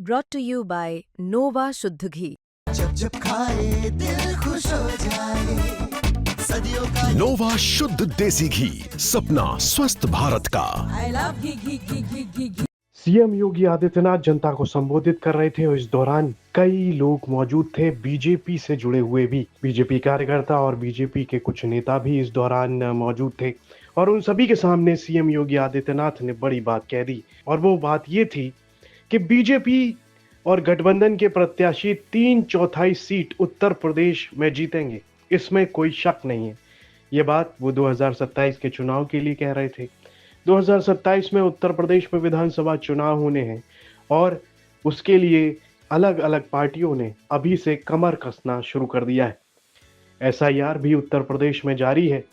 brought to you by Nova शुद्ध घी। जब जब खाए दिल खुश हो जाए, सदियों का नोवा शुद्ध देसी घी, सपना स्वस्थ भारत का। I love ghee. CM Yogi Adityanath जनता को संबोधित कर रहे थे और इस दौरान कई लोग मौजूद थे, बीजेपी से जुड़े हुए भी, बीजेपी कार्यकर्ता और बीजेपी के कुछ नेता भी इस दौरान मौजूद थे और उन सभी के सामने सीएम योगी आदित्यनाथ ने बड़ी बात कह दी और वो बात ये थी कि बीजेपी और गठबंधन के प्रत्याशी 3/4 सीट उत्तर प्रदेश में जीतेंगे, इसमें कोई शक नहीं है। ये बात वो 2027 के चुनाव के लिए कह रहे थे। 2027 में उत्तर प्रदेश में विधानसभा चुनाव होने हैं और उसके लिए अलग अलग पार्टियों ने अभी से कमर कसना शुरू कर दिया है। एसआईआर भी उत्तर प्रदेश में जारी है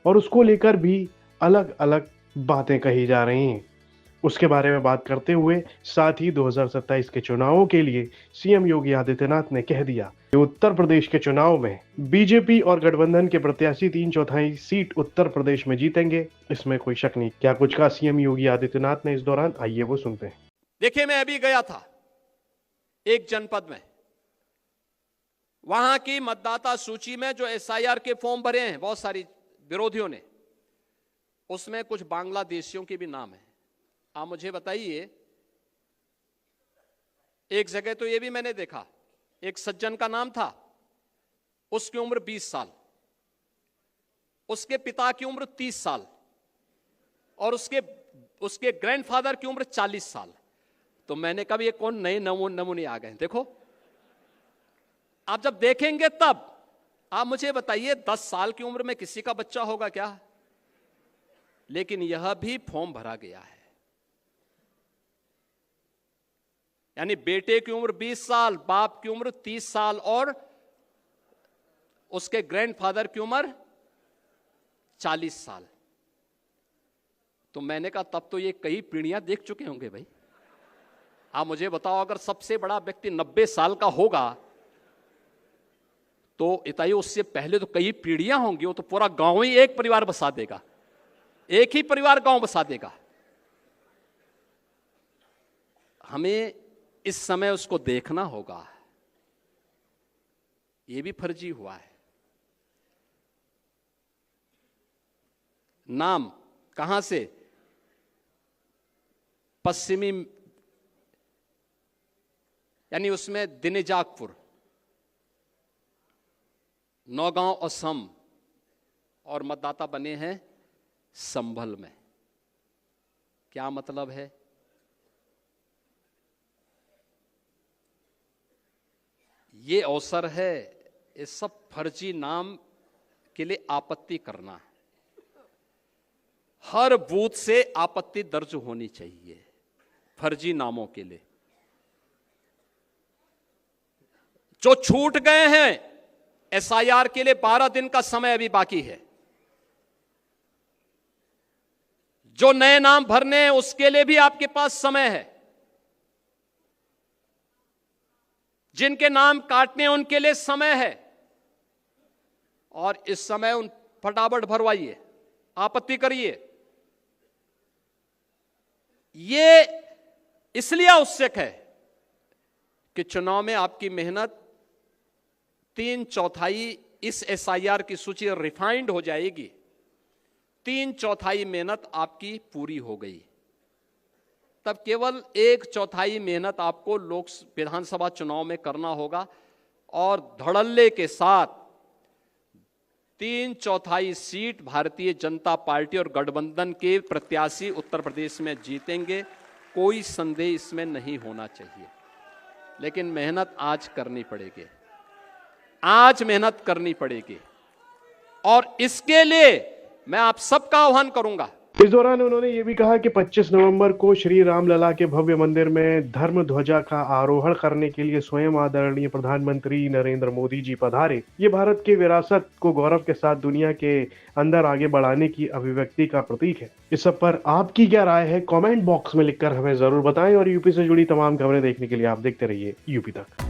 और उसको लेकर भी अलग अलग बातें कही जा रही हैं। उसके बारे में बात करते हुए साथ ही 2027 के चुनावों के लिए सीएम योगी आदित्यनाथ ने कह दिया कि उत्तर प्रदेश के चुनाव में बीजेपी और गठबंधन के प्रत्याशी 3/4 सीट उत्तर प्रदेश में जीतेंगे, इसमें कोई शक नहीं। क्या कुछ कहा सीएम योगी आदित्यनाथ ने इस दौरान, आइए वो सुनते हैं। देखिए, मैं अभी गया था एक जनपद में, वहां की मतदाता सूची में जो एसआईआर के फॉर्म भरे हैं बहुत सारी विरोधियों ने, उसमें कुछ बांग्लादेशियों के भी नाम है। आप मुझे बताइए, एक जगह तो यह भी मैंने देखा, एक सज्जन का नाम था, उसकी उम्र 20 साल, उसके पिता की उम्र 30 साल और उसके ग्रैंडफादर की उम्र 40 साल। तो मैंने कहा ये कौन नए नमूने आ गए। देखो, आप जब देखेंगे तब आप मुझे बताइए 10 साल की उम्र में किसी का बच्चा होगा क्या? लेकिन यह भी फॉर्म भरा गया है। यानी बेटे की उम्र 20 साल, बाप की उम्र 30 साल और उसके ग्रैंडफादर की उम्र 40 साल। तो मैंने कहा तब तो ये कई पीढ़ियां देख चुके होंगे भाई। आप मुझे बताओ, अगर सबसे बड़ा व्यक्ति 90 साल का होगा तो इताई उससे पहले तो कई पीढ़ियां होंगी। वो तो पूरा गांव ही एक परिवार बसा देगा, एक ही परिवार गांव बसा देगा। हमें इस समय उसको देखना होगा। यह भी फर्जी हुआ है। नाम कहां से? पश्चिमी, यानी उसमें दिनेजाकपुर, नौगांव असम, और मतदाता बने हैं संभल में। क्या मतलब है? ये अवसर है इस सब फर्जी नाम के लिए आपत्ति करना। हर बूथ से आपत्ति दर्ज होनी चाहिए फर्जी नामों के लिए। जो छूट गए हैं एसआईआर के लिए 12 दिन का समय अभी बाकी है। जो नए नाम भरने हैं उसके लिए भी आपके पास समय है। जिनके नाम काटने हैं उनके लिए समय है। और इस समय उन फटाफट भरवाइए, आपत्ति करिए। ये इसलिए आवश्यक है कि चुनाव में आपकी मेहनत 3/4 इस एसआईआर की सूची रिफाइंड हो जाएगी। 3/4 मेहनत आपकी पूरी हो गई, तब केवल 1/4 मेहनत आपको विधानसभा चुनाव में करना होगा और धड़ल्ले के साथ 3/4 सीट भारतीय जनता पार्टी और गठबंधन के प्रत्याशी उत्तर प्रदेश में जीतेंगे। कोई संदेह इसमें नहीं होना चाहिए। लेकिन मेहनत आज करनी पड़ेगी, आज मेहनत करनी पड़ेगी। और इसके लिए मैं आप सबका आह्वान करूंगा। इस दौरान उन्होंने ये भी कहा कि 25 नवंबर को श्री रामलला के भव्य मंदिर में धर्म ध्वजा का आरोहण करने के लिए स्वयं आदरणीय प्रधानमंत्री नरेंद्र मोदी जी पधारे। ये भारत की विरासत को गौरव के साथ दुनिया के अंदर आगे बढ़ाने की अभिव्यक्ति का प्रतीक है। इस सब पर आपकी क्या राय है? कमेंट बॉक्स में लिखकर हमें जरूर बताएं और यूपी से जुड़ी तमाम खबरें देखने के लिए आप देखते रहिए यूपी तक।